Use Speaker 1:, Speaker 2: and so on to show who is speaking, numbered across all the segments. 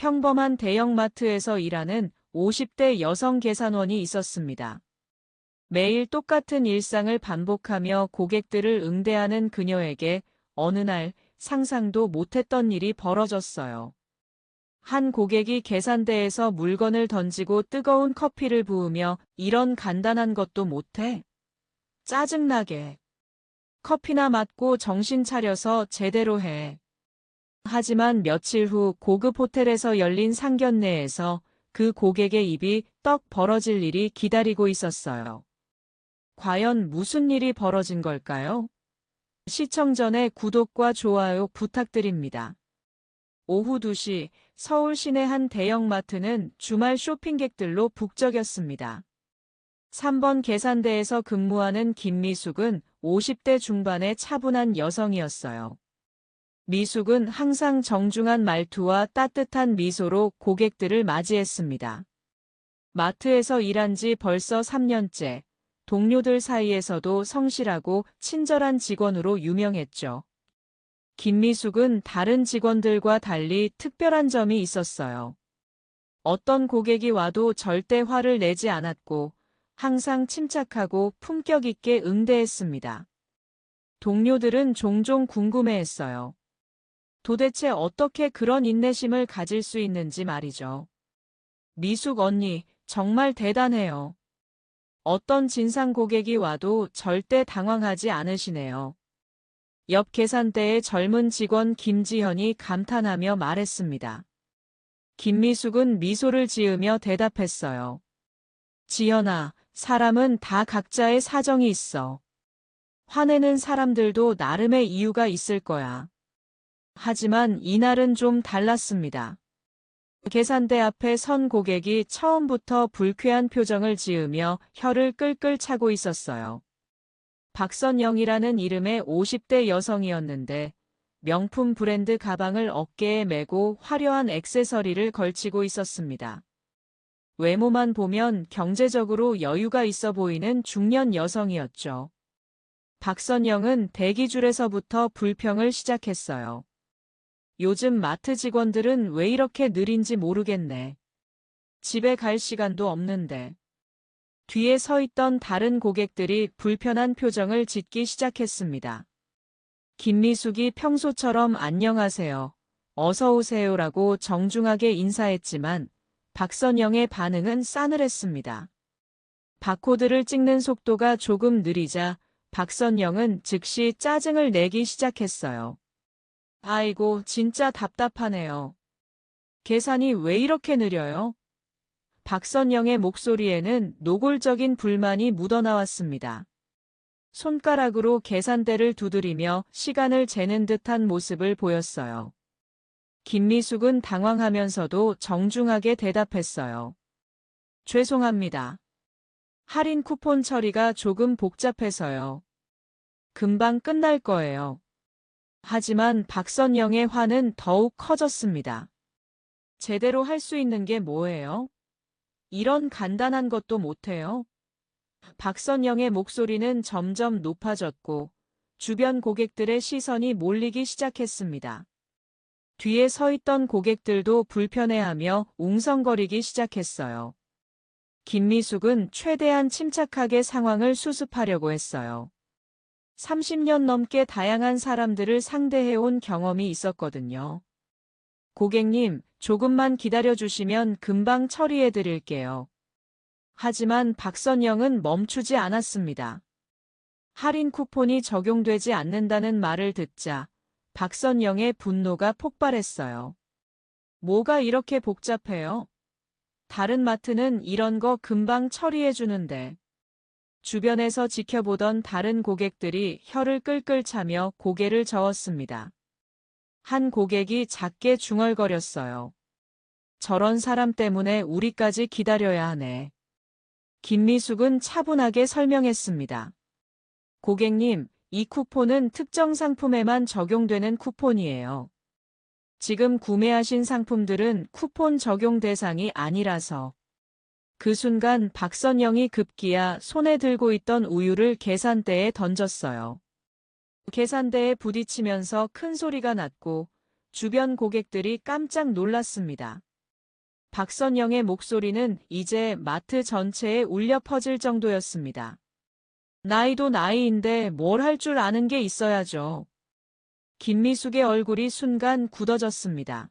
Speaker 1: 평범한 대형마트에서 일하는 50대 여성 계산원이 있었습니다. 매일 똑같은 일상을 반복하며 고객들을 응대하는 그녀에게 어느 날 상상도 못했던 일이 벌어졌어요. 한 고객이 계산대에서 물건을 던지고 뜨거운 커피를 부으며 "이런 간단한 것도 못해? 짜증나게. 커피나 맞고 정신 차려서 제대로 해." 하지만 며칠 후 고급 호텔에서 열린 상견례에서 그 고객의 입이 떡 벌어질 일이 기다리고 있었어요. 과연 무슨 일이 벌어진 걸까요? 시청 전에 구독과 좋아요 부탁드립니다. 오후 2시 서울 시내 한 대형마트는 주말 쇼핑객들로 북적였습니다. 3번 계산대에서 근무하는 김미숙은 50대 중반의 차분한 여성이었어요. 미숙은 항상 정중한 말투와 따뜻한 미소로 고객들을 맞이했습니다. 마트에서 일한 지 벌써 3년째, 동료들 사이에서도 성실하고 친절한 직원으로 유명했죠. 김미숙은 다른 직원들과 달리 특별한 점이 있었어요. 어떤 고객이 와도 절대 화를 내지 않았고 항상 침착하고 품격 있게 응대했습니다. 동료들은 종종 궁금해했어요. 도대체 어떻게 그런 인내심을 가질 수 있는지 말이죠. "미숙 언니, 정말 대단해요. 어떤 진상 고객이 와도 절대 당황하지 않으시네요." 옆 계산대의 젊은 직원 김지현이 감탄하며 말했습니다. 김미숙은 미소를 지으며 대답했어요. "지현아, 사람은 다 각자의 사정이 있어. 화내는 사람들도 나름의 이유가 있을 거야." 하지만 이날은 좀 달랐습니다. 계산대 앞에 선 고객이 처음부터 불쾌한 표정을 지으며 혀를 끌끌 차고 있었어요. 박선영이라는 이름의 50대 여성이었는데 명품 브랜드 가방을 어깨에 메고 화려한 액세서리를 걸치고 있었습니다. 외모만 보면 경제적으로 여유가 있어 보이는 중년 여성이었죠. 박선영은 대기줄에서부터 불평을 시작했어요. "요즘 마트 직원들은 왜 이렇게 느린지 모르겠네. 집에 갈 시간도 없는데." 뒤에 서 있던 다른 고객들이 불편한 표정을 짓기 시작했습니다. 김미숙이 평소처럼 "안녕하세요, 어서 오세요라고 정중하게 인사했지만 박선영의 반응은 싸늘했습니다. 바코드를 찍는 속도가 조금 느리자 박선영은 즉시 짜증을 내기 시작했어요. "아이고, 진짜 답답하네요. 계산이 왜 이렇게 느려요?" 박선영의 목소리에는 노골적인 불만이 묻어나왔습니다. 손가락으로 계산대를 두드리며 시간을 재는 듯한 모습을 보였어요. 김미숙은 당황하면서도 정중하게 대답했어요. "죄송합니다. 할인 쿠폰 처리가 조금 복잡해서요. 금방 끝날 거예요." 하지만 박선영의 화는 더욱 커졌습니다. "제대로 할 수 있는 게 뭐예요? 이런 간단한 것도 못해요?" 박선영의 목소리는 점점 높아졌고 주변 고객들의 시선이 몰리기 시작했습니다. 뒤에 서 있던 고객들도 불편해하며 웅성거리기 시작했어요. 김미숙은 최대한 침착하게 상황을 수습하려고 했어요. 30년 넘게 다양한 사람들을 상대해온 경험이 있었거든요. "고객님, 조금만 기다려주시면 금방 처리해드릴게요." 하지만 박선영은 멈추지 않았습니다. 할인 쿠폰이 적용되지 않는다는 말을 듣자 박선영의 분노가 폭발했어요. "뭐가 이렇게 복잡해요? 다른 마트는 이런 거 금방 처리해주는데." 주변에서 지켜보던 다른 고객들이 혀를 끌끌 차며 고개를 저었습니다. 한 고객이 작게 중얼거렸어요. "저런 사람 때문에 우리까지 기다려야 하네." 김미숙은 차분하게 설명했습니다. "고객님, 이 쿠폰은 특정 상품에만 적용되는 쿠폰이에요. 지금 구매하신 상품들은 쿠폰 적용 대상이 아니라서." 그 순간 박선영이 급기야 손에 들고 있던 우유를 계산대에 던졌어요. 계산대에 부딪히면서 큰 소리가 났고 주변 고객들이 깜짝 놀랐습니다. 박선영의 목소리는 이제 마트 전체에 울려 퍼질 정도였습니다. 나이도 나이인데 뭘 할 줄 아는 게 있어야죠. 김미숙의 얼굴이 순간 굳어졌습니다.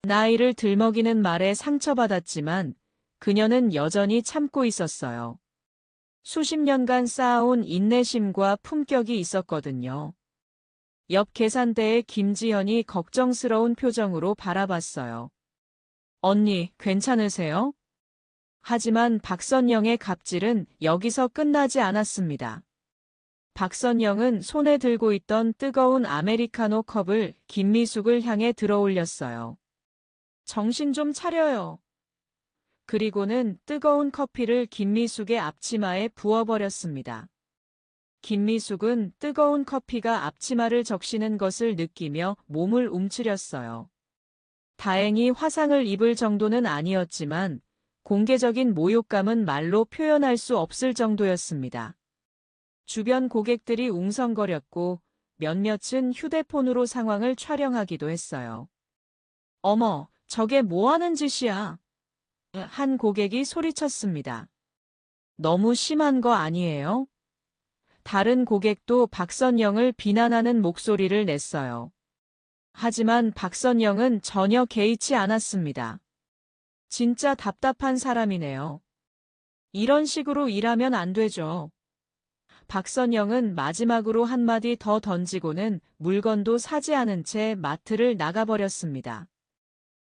Speaker 1: 나이를 들먹이는 말에 상처받았지만 그녀는 여전히 참고 있었어요. 수십 년간 쌓아온 인내심과 품격이 있었거든요. 옆 계산대에 김지현이 걱정스러운 표정으로 바라봤어요. 언니, 괜찮으세요? 하지만 박선영의 갑질은 여기서 끝나지 않았습니다. 박선영은 손에 들고 있던 뜨거운 아메리카노 컵을 김미숙을 향해 들어올렸어요. 정신 좀 차려요. 그리고는 뜨거운 커피를 김미숙의 앞치마에 부어버렸습니다. 김미숙은 뜨거운 커피가 앞치마를 적시는 것을 느끼며 몸을 움츠렸어요. 다행히 화상을 입을 정도는 아니었지만 공개적인 모욕감은 말로 표현할 수 없을 정도였습니다. 주변 고객들이 웅성거렸고 몇몇은 휴대폰으로 상황을 촬영하기도 했어요. 어머, 저게 뭐 하는 짓이야? 한 고객이 소리쳤습니다. 너무 심한 거 아니에요? 다른 고객도 박선영을 비난하는 목소리를 냈어요. 하지만 박선영은 전혀 개의치 않았습니다. 진짜 답답한 사람이네요. 이런 식으로 일하면 안 되죠. 박선영은 마지막으로 한마디 더 던지고는 물건도 사지 않은 채 마트를 나가버렸습니다.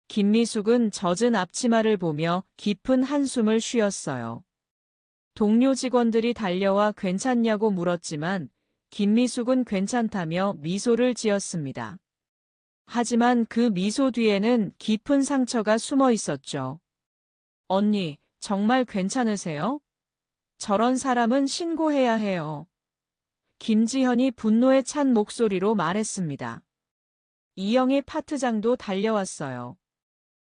Speaker 1: 김미숙은 젖은 앞치마를 보며 깊은 한숨을 쉬었어요. 동료 직원들이 달려와 괜찮냐고 물었지만 김미숙은 괜찮다며 미소를 지었습니다. 하지만 그 미소 뒤에는 깊은 상처가 숨어 있었죠. 언니, 정말 괜찮으세요? 저런 사람은 신고해야 해요. 김지현이 분노에 찬 목소리로 말했습니다. 이영희 파트장도 달려왔어요.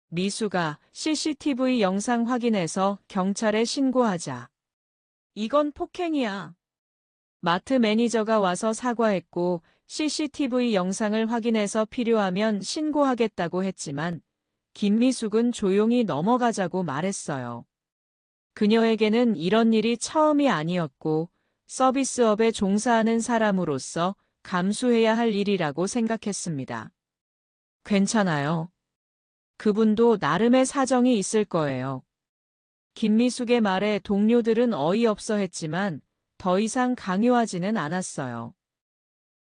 Speaker 1: 미수가 CCTV 영상 확인해서 경찰에 신고하자. 이건 폭행이야. 마트 매니저가 와서 사과했고 CCTV 영상을 확인해서 필요하면 신고하겠다고 했지만 김미숙은 조용히 넘어가자고 말했어요. 그녀에게는 이런 일이 처음이 아니었고 서비스업에 종사하는 사람으로서 감수해야 할 일이라고 생각했습니다. 괜찮아요. 그분도 나름의 사정이 있을 거예요. 김미숙의 말에 동료들은 어이없어 했지만 더 이상 강요하지는 않았어요.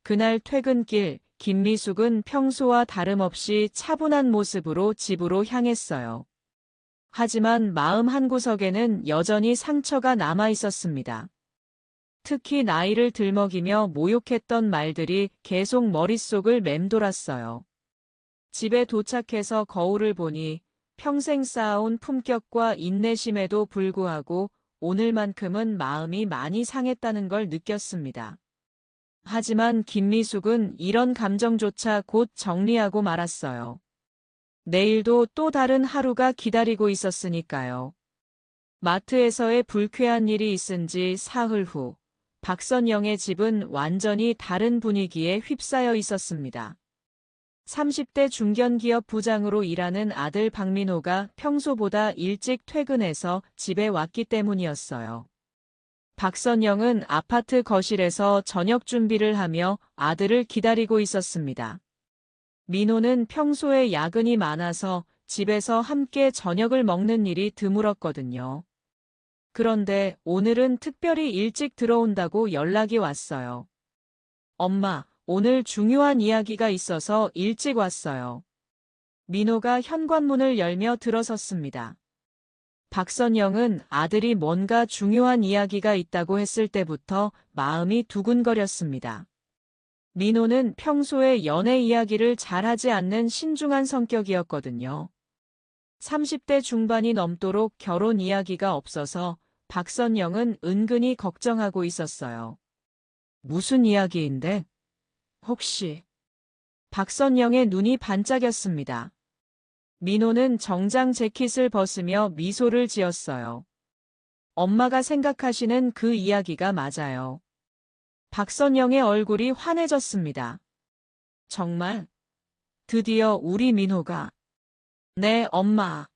Speaker 1: 그날 퇴근길 김미숙은 평소와 다름없이 차분한 모습으로 집으로 향했어요. 하지만 마음 한구석에는 여전히 상처가 남아 있었습니다. 특히 나이를 들먹이며 모욕했던 말들이 계속 머릿속을 맴돌았어요. 집에 도착해서 거울을 보니 평생 쌓아온 품격과 인내심에도 불구하고 오늘만큼은 마음이 많이 상했다는 걸 느꼈습니다. 하지만 김미숙은 이런 감정조차 곧 정리하고 말았어요. 내일도 또 다른 하루가 기다리고 있었으니까요. 마트에서의 불쾌한 일이 있은 지 사흘 후, 박선영의 집은 완전히 다른 분위기에 휩싸여 있었습니다. 30대 중견기업 부장으로 일하는 아들 박민호가 평소보다 일찍 퇴근해서 집에 왔기 때문이었어요. 박선영은 아파트 거실에서 저녁 준비를 하며 아들을 기다리고 있었습니다. 민호는 평소에 야근이 많아서 집에서 함께 저녁을 먹는 일이 드물었거든요. 그런데 오늘은 특별히 일찍 들어온다고 연락이 왔어요. 엄마, 오늘 중요한 이야기가 있어서 일찍 왔어요. 민호가 현관문을 열며 들어섰습니다. 박선영은 아들이 뭔가 중요한 이야기가 있다고 했을 때부터 마음이 두근거렸습니다. 민호는 평소에 연애 이야기를 잘하지 않는 신중한 성격이었거든요. 30대 중반이 넘도록 결혼 이야기가 없어서 박선영은 은근히 걱정하고 있었어요. 무슨 이야기인데? 혹시? 박선영의 눈이 반짝였습니다. 민호는 정장 재킷을 벗으며 미소를 지었어요. 엄마가 생각하시는 그 이야기가 맞아요. 박선영의 얼굴이 환해졌습니다. 정말? 드디어 우리 민호가. 네, 엄마.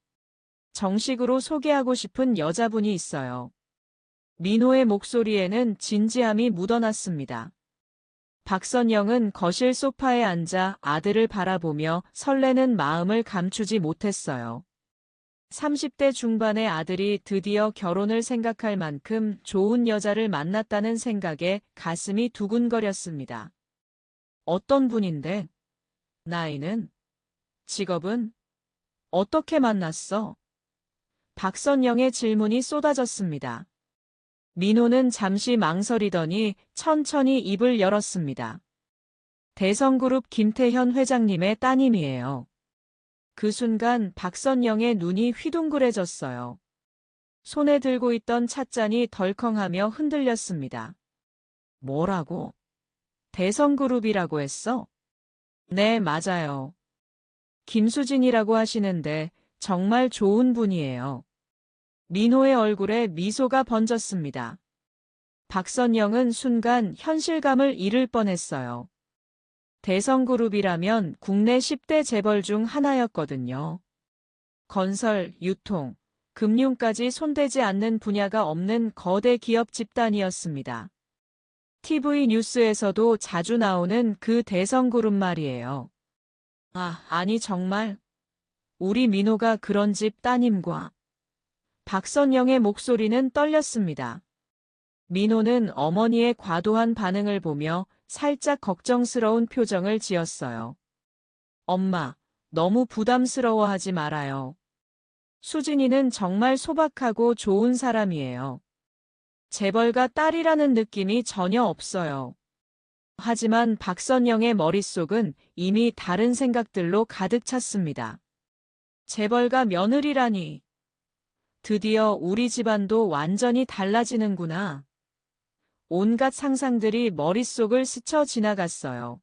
Speaker 1: 정식으로 소개하고 싶은 여자분이 있어요. 민호의 목소리에는 진지함이 묻어났습니다. 박선영은 거실 소파에 앉아 아들을 바라보며 설레는 마음을 감추지 못했어요. 30대 중반의 아들이 드디어 결혼을 생각할 만큼 좋은 여자를 만났다는 생각에 가슴이 두근거렸습니다. 어떤 분인데? 나이는? 직업은? 어떻게 만났어? 박선영의 질문이 쏟아졌습니다. 민호는 잠시 망설이더니 천천히 입을 열었습니다. 대성그룹 김태현 회장님의 따님이에요. 그 순간 박선영의 눈이 휘둥그레졌어요. 손에 들고 있던 찻잔이 덜컹하며 흔들렸습니다. 뭐라고? 대성그룹이라고 했어? 네, 맞아요. 김수진이라고 하시는데 정말 좋은 분이에요. 민호의 얼굴에 미소가 번졌습니다. 박선영은 순간 현실감을 잃을 뻔했어요. 대성그룹이라면 국내 10대 재벌 중 하나였거든요. 건설, 유통, 금융까지 손대지 않는 분야가 없는 거대 기업 집단이었습니다. TV 뉴스에서도 자주 나오는 그 대성그룹 말이에요. 아니 정말? 우리 민호가 그런 집 따님과. 박선영의 목소리는 떨렸습니다. 민호는 어머니의 과도한 반응을 보며 살짝 걱정스러운 표정을 지었어요. 엄마, 너무 부담스러워하지 말아요. 수진이는 정말 소박하고 좋은 사람이에요. 재벌가 딸이라는 느낌이 전혀 없어요. 하지만 박선영의 머릿속은 이미 다른 생각들로 가득 찼습니다. 재벌가 며느리라니. 드디어 우리 집안도 완전히 달라지는구나. 온갖 상상들이 머릿속을 스쳐 지나갔어요.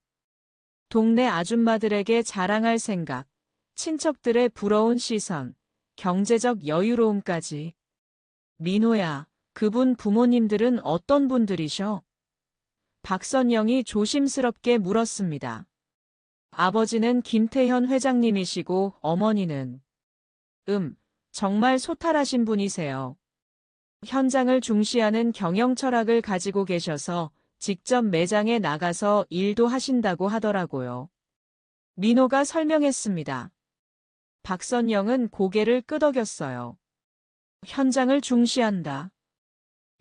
Speaker 1: 동네 아줌마들에게 자랑할 생각, 친척들의 부러운 시선, 경제적 여유로움까지. 민호야, 그분 부모님들은 어떤 분들이셔? 박선영이 조심스럽게 물었습니다. 아버지는 김태현 회장님이시고 어머니는 정말 소탈하신 분이세요. 현장을 중시하는 경영 철학을 가지고 계셔서 직접 매장에 나가서 일도 하신다고 하더라고요. 민호가 설명했습니다. 박선영은 고개를 끄덕였어요. 현장을 중시한다.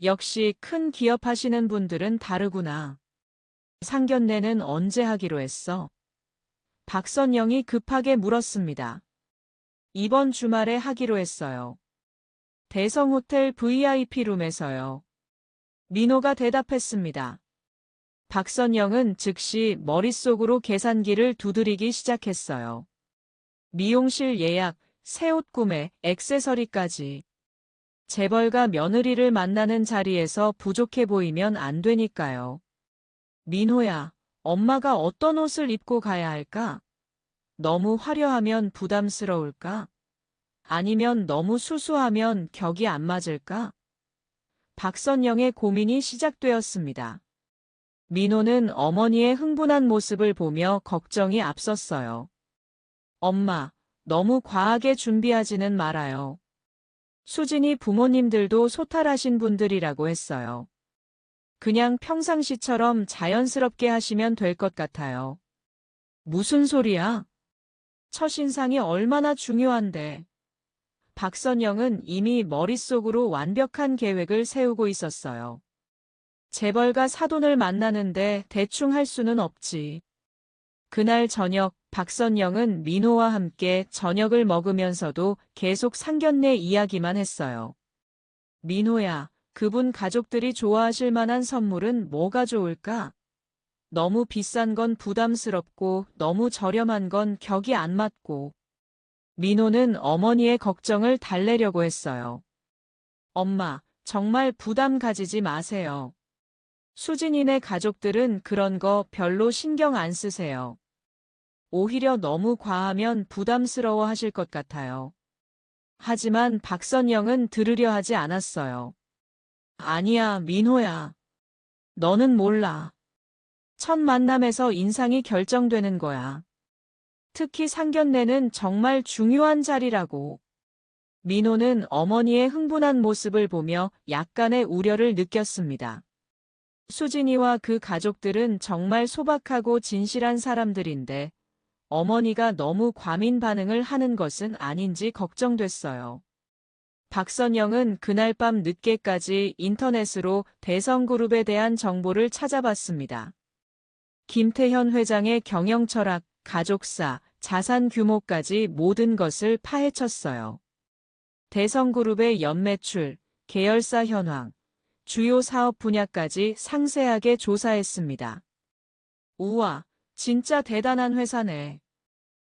Speaker 1: 역시 큰 기업 하시는 분들은 다르구나. 상견례는 언제 하기로 했어? 박선영이 급하게 물었습니다. 이번 주말에 하기로 했어요. 대성호텔 VIP룸에서요. 민호가 대답했습니다. 박선영은 즉시 머릿속으로 계산기를 두드리기 시작했어요. 미용실 예약, 새 옷 구매, 액세서리까지. 재벌가 며느리를 만나는 자리에서 부족해 보이면 안 되니까요. 민호야, 엄마가 어떤 옷을 입고 가야 할까? 너무 화려하면 부담스러울까? 아니면 너무 수수하면 격이 안 맞을까? 박선영의 고민이 시작되었습니다. 민호는 어머니의 흥분한 모습을 보며 걱정이 앞섰어요. 엄마, 너무 과하게 준비하지는 말아요. 수진이 부모님들도 소탈하신 분들이라고 했어요. 그냥 평상시처럼 자연스럽게 하시면 될 것 같아요. 무슨 소리야? 첫인상이 얼마나 중요한데. 박선영은 이미 머릿속으로 완벽한 계획을 세우고 있었어요. 재벌가 사돈을 만나는데 대충 할 수는 없지. 그날 저녁 박선영은 민호와 함께 저녁을 먹으면서도 계속 상견례 이야기만 했어요. 민호야, 그분 가족들이 좋아하실 만한 선물은 뭐가 좋을까? 너무 비싼 건 부담스럽고 너무 저렴한 건 격이 안 맞고. 민호는 어머니의 걱정을 달래려고 했어요. 엄마, 정말 부담 가지지 마세요. 수진이네 가족들은 그런 거 별로 신경 안 쓰세요. 오히려 너무 과하면 부담스러워 하실 것 같아요. 하지만 박선영은 들으려 하지 않았어요. 아니야, 민호야. 너는 몰라. 첫 만남에서 인상이 결정되는 거야. 특히 상견례는 정말 중요한 자리라고. 민호는 어머니의 흥분한 모습을 보며 약간의 우려를 느꼈습니다. 수진이와 그 가족들은 정말 소박하고 진실한 사람들인데 어머니가 너무 과민 반응을 하는 것은 아닌지 걱정됐어요. 박선영은 그날 밤 늦게까지 인터넷으로 대성그룹에 대한 정보를 찾아봤습니다. 김태현 회장의 경영 철학, 가족사, 자산 규모까지 모든 것을 파헤쳤어요. 대성그룹의 연매출, 계열사 현황, 주요 사업 분야까지 상세하게 조사했습니다. 우와, 진짜 대단한 회사네.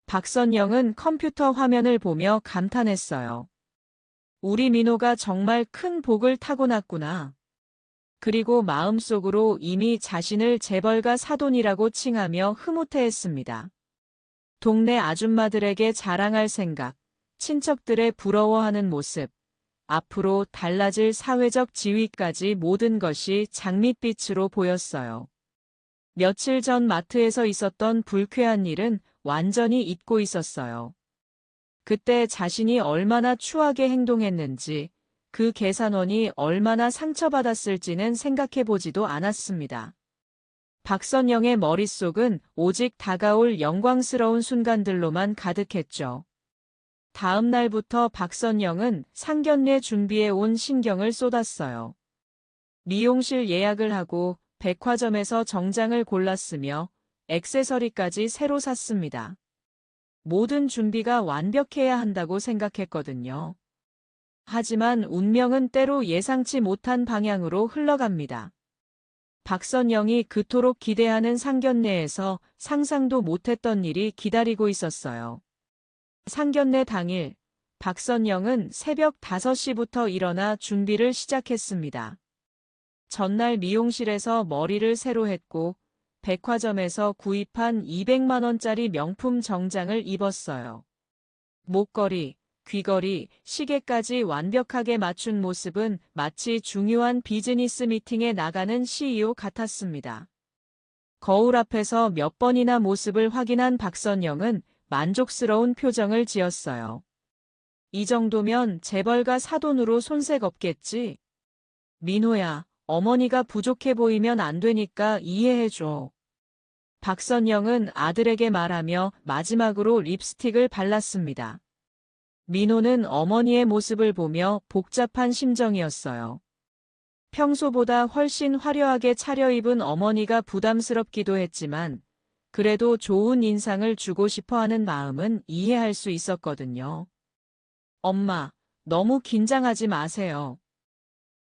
Speaker 1: 박선영은 컴퓨터 화면을 보며 감탄했어요. 우리 민호가 정말 큰 복을 타고났구나. 그리고 마음속으로 이미 자신을 재벌가 사돈이라고 칭하며 흐뭇해했습니다. 동네 아줌마들에게 자랑할 생각, 친척들의 부러워하는 모습, 앞으로 달라질 사회적 지위까지 모든 것이 장밋빛으로 보였어요. 며칠 전 마트에서 있었던 불쾌한 일은 완전히 잊고 있었어요. 그때 자신이 얼마나 추하게 행동했는지, 그 계산원이 얼마나 상처받았을지는 생각해보지도 않았습니다. 박선영의 머릿속은 오직 다가올 영광스러운 순간들로만 가득했죠. 다음 날부터 박선영은 상견례 준비에 온 신경을 쏟았어요. 미용실 예약을 하고 백화점에서 정장을 골랐으며 액세서리까지 새로 샀습니다. 모든 준비가 완벽해야 한다고 생각했거든요. 하지만 운명은 때로 예상치 못한 방향으로 흘러갑니다. 박선영이 그토록 기대하는 상견례에서 상상도 못했던 일이 기다리고 있었어요. 상견례 당일, 박선영은 새벽 5시부터 일어나 준비를 시작했습니다. 전날 미용실에서 머리를 새로 했고 백화점에서 구입한 200만 원짜리 명품 정장을 입었어요. 목걸이, 귀걸이, 시계까지 완벽하게 맞춘 모습은 마치 중요한 비즈니스 미팅에 나가는 CEO 같았습니다. 거울 앞에서 몇 번이나 모습을 확인한 박선영은 만족스러운 표정을 지었어요. 이 정도면 재벌가 사돈으로 손색 없겠지? 민호야, 어머니가 부족해 보이면 안 되니까 이해해줘. 박선영은 아들에게 말하며 마지막으로 립스틱을 발랐습니다. 민호는 어머니의 모습을 보며 복잡한 심정이었어요. 평소보다 훨씬 화려하게 차려입은 어머니가 부담스럽기도 했지만 그래도 좋은 인상을 주고 싶어 하는 마음은 이해할 수 있었거든요. 엄마, 너무 긴장하지 마세요.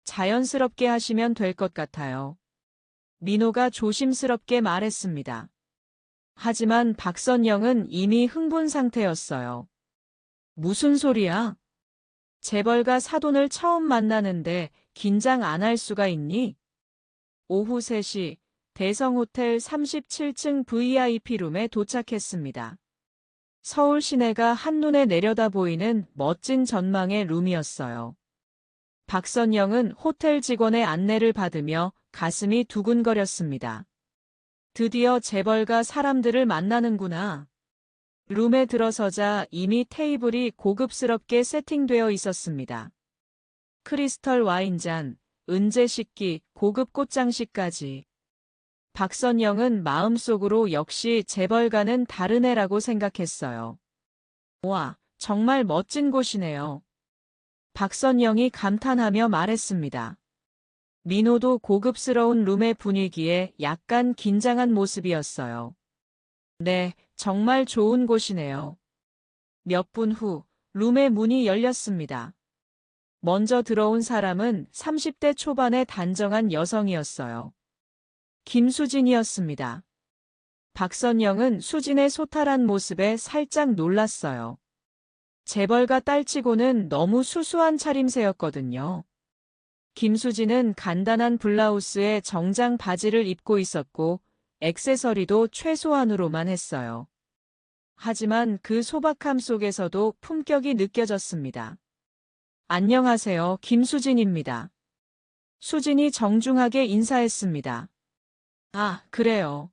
Speaker 1: 자연스럽게 하시면 될 것 같아요. 민호가 조심스럽게 말했습니다. 하지만 박선영은 이미 흥분 상태였어요. 무슨 소리야? 재벌가 사돈을 처음 만나는데 긴장 안 할 수가 있니? 오후 3시 대성호텔 37층 VIP룸에 도착했습니다. 서울 시내가 한눈에 내려다 보이는 멋진 전망의 룸이었어요. 박선영은 호텔 직원의 안내를 받으며 가슴이 두근거렸습니다. 드디어 재벌가 사람들을 만나는구나. 룸에 들어서자 이미 테이블이 고급스럽게 세팅되어 있었습니다. 크리스털 와인잔, 은재 식기, 고급 꽃장식까지. 박선영은 마음속으로 역시 재벌가는 다른 애라고 생각했어요. 와, 정말 멋진 곳이네요. 박선영이 감탄하며 말했습니다. 민호도 고급스러운 룸의 분위기에 약간 긴장한 모습이었어요. 네, 정말 좋은 곳이네요. 몇 분 후, 룸의 문이 열렸습니다. 먼저 들어온 사람은 30대 초반의 단정한 여성이었어요. 김수진이었습니다. 박선영은 수진의 소탈한 모습에 살짝 놀랐어요. 재벌가 딸치고는 너무 수수한 차림새였거든요. 김수진은 간단한 블라우스에 정장 바지를 입고 있었고 액세서리도 최소한으로만 했어요. 하지만 그 소박함 속에서도 품격이 느껴졌습니다. 안녕하세요, 김수진입니다. 수진이 정중하게 인사했습니다. 아, 그래요.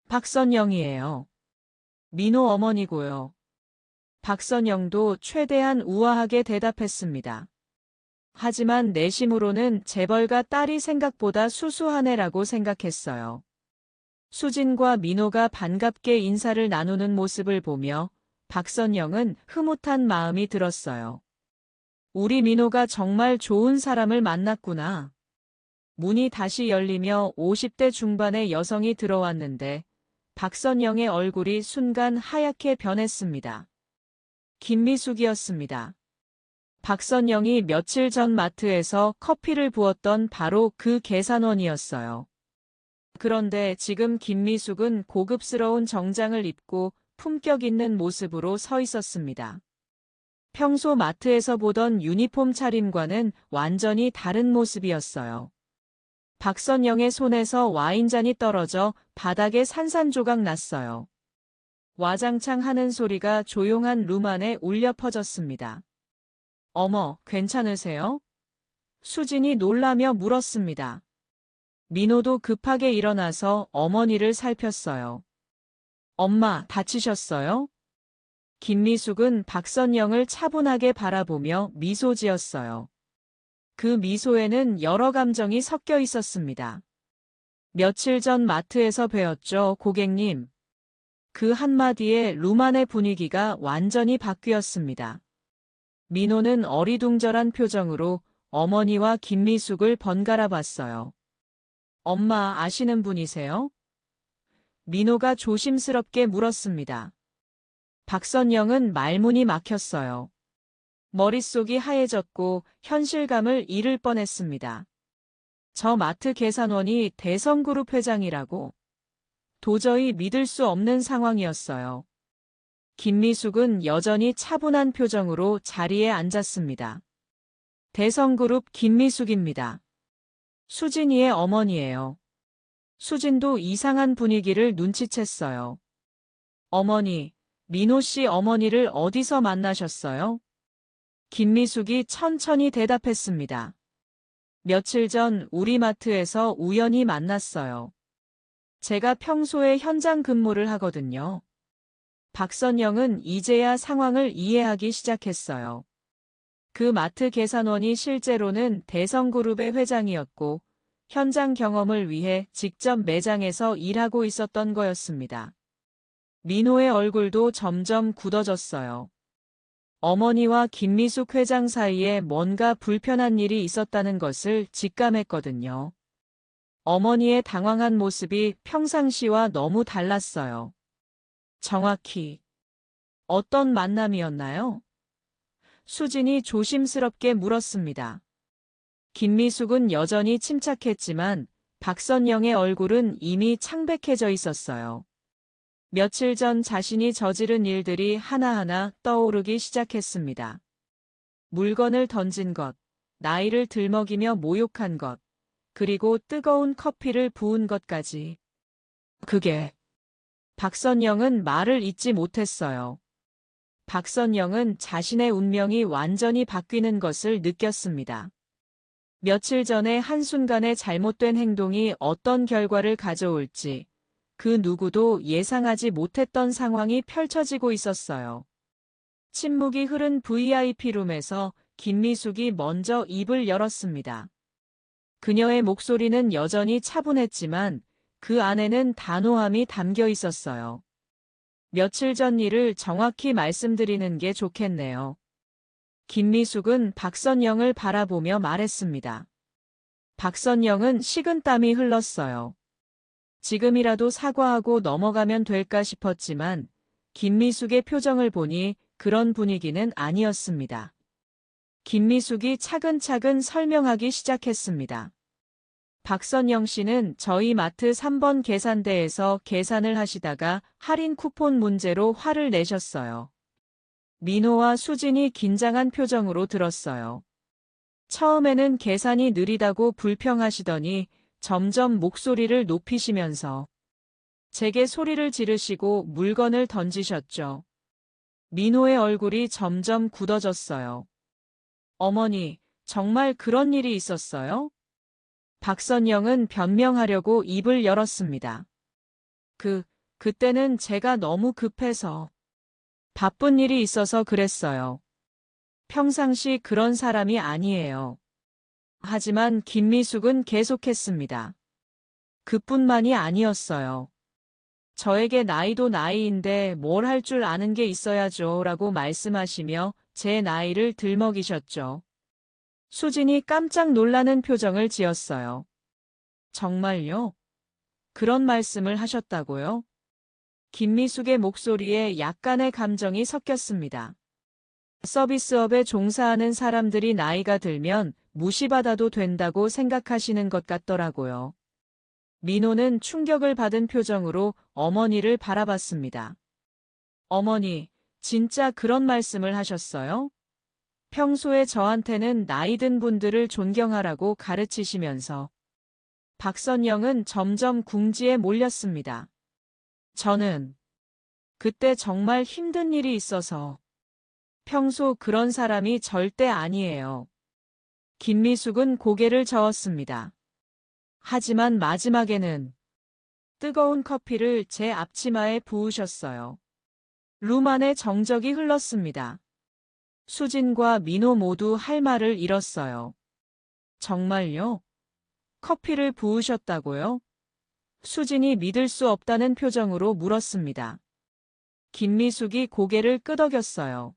Speaker 1: 박선영이에요. 민호 어머니고요. 박선영도 최대한 우아하게 대답했습니다. 하지만 내심으로는 재벌가 딸이 생각보다 수수한 애라고 생각했어요. 수진과 민호가 반갑게 인사를 나누는 모습을 보며 박선영은 흐뭇한 마음이 들었어요. 우리 민호가 정말 좋은 사람을 만났구나. 문이 다시 열리며 50대 중반의 여성이 들어왔는데 박선영의 얼굴이 순간 하얗게 변했습니다. 김미숙이었습니다. 박선영이 며칠 전 마트에서 커피를 부었던 바로 그 계산원이었어요. 그런데 지금 김미숙은 고급스러운 정장을 입고 품격 있는 모습으로 서 있었습니다. 평소 마트에서 보던 유니폼 차림과는 완전히 다른 모습이었어요. 박선영의 손에서 와인잔이 떨어져 바닥에 산산조각 났어요. 와장창 하는 소리가 조용한 룸 안에 울려 퍼졌습니다. 어머, 괜찮으세요? 수진이 놀라며 물었습니다. 민호도 급하게 일어나서 어머니를 살폈어요. 엄마, 다치셨어요? 김미숙은 박선영을 차분하게 바라보며 미소 지었어요. 그 미소에는 여러 감정이 섞여 있었습니다. 며칠 전 마트에서 뵈었죠, 고객님. 그 한마디에 룸 안의 분위기가 완전히 바뀌었습니다. 민호는 어리둥절한 표정으로 어머니와 김미숙을 번갈아 봤어요. 엄마 아시는 분이세요? 민호가 조심스럽게 물었습니다. 박선영은 말문이 막혔어요. 머릿속이 하얘졌고 현실감을 잃을 뻔했습니다. 저 마트 계산원이 대성그룹 회장이라고. 도저히 믿을 수 없는 상황이었어요. 김미숙은 여전히 차분한 표정으로 자리에 앉았습니다. 대성그룹 김미숙입니다. 수진이의 어머니예요. 수진도 이상한 분위기를 눈치챘어요. 어머니, 민호 씨 어머니를 어디서 만나셨어요? 김미숙이 천천히 대답했습니다. 며칠 전 우리 마트에서 우연히 만났어요. 제가 평소에 현장 근무를 하거든요. 박선영은 이제야 상황을 이해하기 시작했어요. 그 마트 계산원이 실제로는 대성그룹의 회장이었고 현장 경험을 위해 직접 매장에서 일하고 있었던 거였습니다. 민호의 얼굴도 점점 굳어졌어요. 어머니와 김미숙 회장 사이에 뭔가 불편한 일이 있었다는 것을 직감했거든요. 어머니의 당황한 모습이 평상시와 너무 달랐어요. 정확히 어떤 만남이었나요? 수진이 조심스럽게 물었습니다. 김미숙은 여전히 침착했지만 박선영의 얼굴은 이미 창백해져 있었어요. 며칠 전 자신이 저지른 일들이 하나하나 떠오르기 시작했습니다. 물건을 던진 것, 나이를 들먹이며 모욕한 것, 그리고 뜨거운 커피를 부은 것까지. 그게 박선영은 말을 잇지 못했어요. 박선영은 자신의 운명이 완전히 바뀌는 것을 느꼈습니다. 며칠 전에 한순간의 잘못된 행동이 어떤 결과를 가져올지 그 누구도 예상하지 못했던 상황이 펼쳐지고 있었어요. 침묵이 흐른 VIP룸에서 김미숙이 먼저 입을 열었습니다. 그녀의 목소리는 여전히 차분했지만 그 안에는 단호함이 담겨 있었어요. 며칠 전 일을 정확히 말씀드리는 게 좋겠네요. 김미숙은 박선영을 바라보며 말했습니다. 박선영은 식은땀이 흘렀어요. 지금이라도 사과하고 넘어가면 될까 싶었지만 김미숙의 표정을 보니 그런 분위기는 아니었습니다. 김미숙이 차근차근 설명하기 시작했습니다. 박선영 씨는 저희 마트 3번 계산대에서 계산을 하시다가 할인 쿠폰 문제로 화를 내셨어요. 민호와 수진이 긴장한 표정으로 들었어요. 처음에는 계산이 느리다고 불평하시더니 점점 목소리를 높이시면서 제게 소리를 지르시고 물건을 던지셨죠. 민호의 얼굴이 점점 굳어졌어요. 어머니, 정말 그런 일이 있었어요? 박선영은 변명하려고 입을 열었습니다. 그때는 제가 너무 급해서. 바쁜 일이 있어서 그랬어요. 평상시 그런 사람이 아니에요. 하지만 김미숙은 계속했습니다. 그뿐만이 아니었어요. 저에게 나이도 나이인데 뭘 할 줄 아는 게 있어야죠 라고 말씀하시며 제 나이를 들먹이셨죠. 수진이 깜짝 놀라는 표정을 지었어요. 정말요? 그런 말씀을 하셨다고요? 김미숙의 목소리에 약간의 감정이 섞였습니다. 서비스업에 종사하는 사람들이 나이가 들면 무시받아도 된다고 생각하시는 것 같더라고요. 민호는 충격을 받은 표정으로 어머니를 바라봤습니다. 어머니, 진짜 그런 말씀을 하셨어요? 평소에 저한테는 나이 든 분들을 존경하라고 가르치시면서 박선영은 점점 궁지에 몰렸습니다. 저는 그때 정말 힘든 일이 있어서 평소 그런 사람이 절대 아니에요. 김미숙은 고개를 저었습니다. 하지만 마지막에는 뜨거운 커피를 제 앞치마에 부으셨어요. 룸 안에 정적이 흘렀습니다. 수진과 민호 모두 할 말을 잃었어요. 정말요? 커피를 부으셨다고요? 수진이 믿을 수 없다는 표정으로 물었습니다. 김미숙이 고개를 끄덕였어요.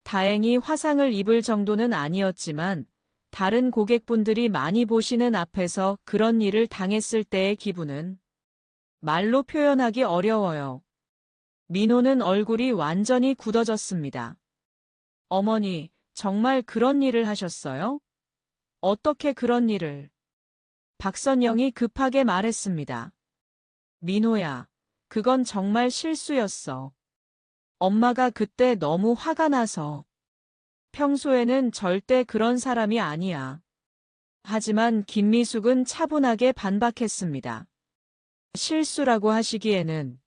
Speaker 1: 다행히 화상을 입을 정도는 아니었지만 다른 고객분들이 많이 보시는 앞에서 그런 일을 당했을 때의 기분은 말로 표현하기 어려워요. 민호는 얼굴이 완전히 굳어졌습니다. 어머니, 정말 그런 일을 하셨어요? 어떻게 그런 일을? 박선영이 급하게 말했습니다. 민호야, 그건 정말 실수였어. 엄마가 그때 너무 화가 나서. 평소에는 절대 그런 사람이 아니야. 하지만 김미숙은 차분하게 반박했습니다. 실수라고 하시기에는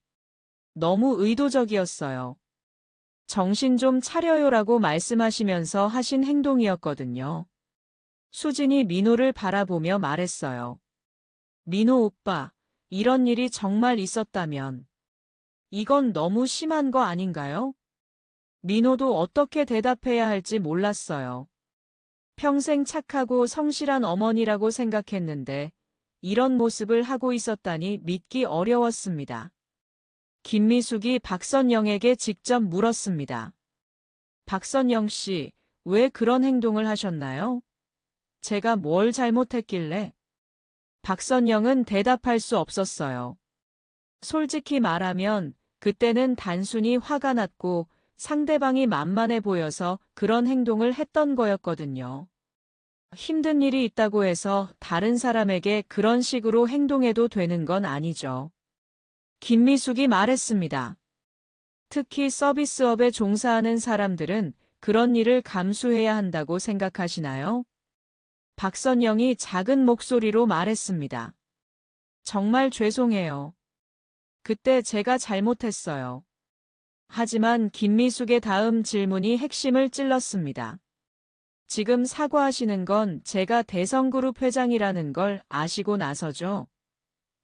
Speaker 1: 너무 의도적이었어요. 정신 좀 차려요라고 말씀하시면서 하신 행동이었거든요. 수진이 민호를 바라보며 말했어요. 민호 오빠, 이런 일이 정말 있었다면 이건 너무 심한 거 아닌가요? 민호도 어떻게 대답해야 할지 몰랐어요. 평생 착하고 성실한 어머니라고 생각했는데 이런 모습을 하고 있었다니 믿기 어려웠습니다. 김미숙이 박선영에게 직접 물었습니다. 박선영 씨, 왜 그런 행동을 하셨나요? 제가 뭘 잘못했길래? 박선영은 대답할 수 없었어요. 솔직히 말하면 그때는 단순히 화가 났고 상대방이 만만해 보여서 그런 행동을 했던 거였거든요. 힘든 일이 있다고 해서 다른 사람에게 그런 식으로 행동해도 되는 건 아니죠. 김미숙이 말했습니다. 특히 서비스업에 종사하는 사람들은 그런 일을 감수해야 한다고 생각하시나요? 박선영이 작은 목소리로 말했습니다. 정말 죄송해요. 그때 제가 잘못했어요. 하지만 김미숙의 다음 질문이 핵심을 찔렀습니다. 지금 사과하시는 건 제가 대성그룹 회장이라는 걸 아시고 나서죠?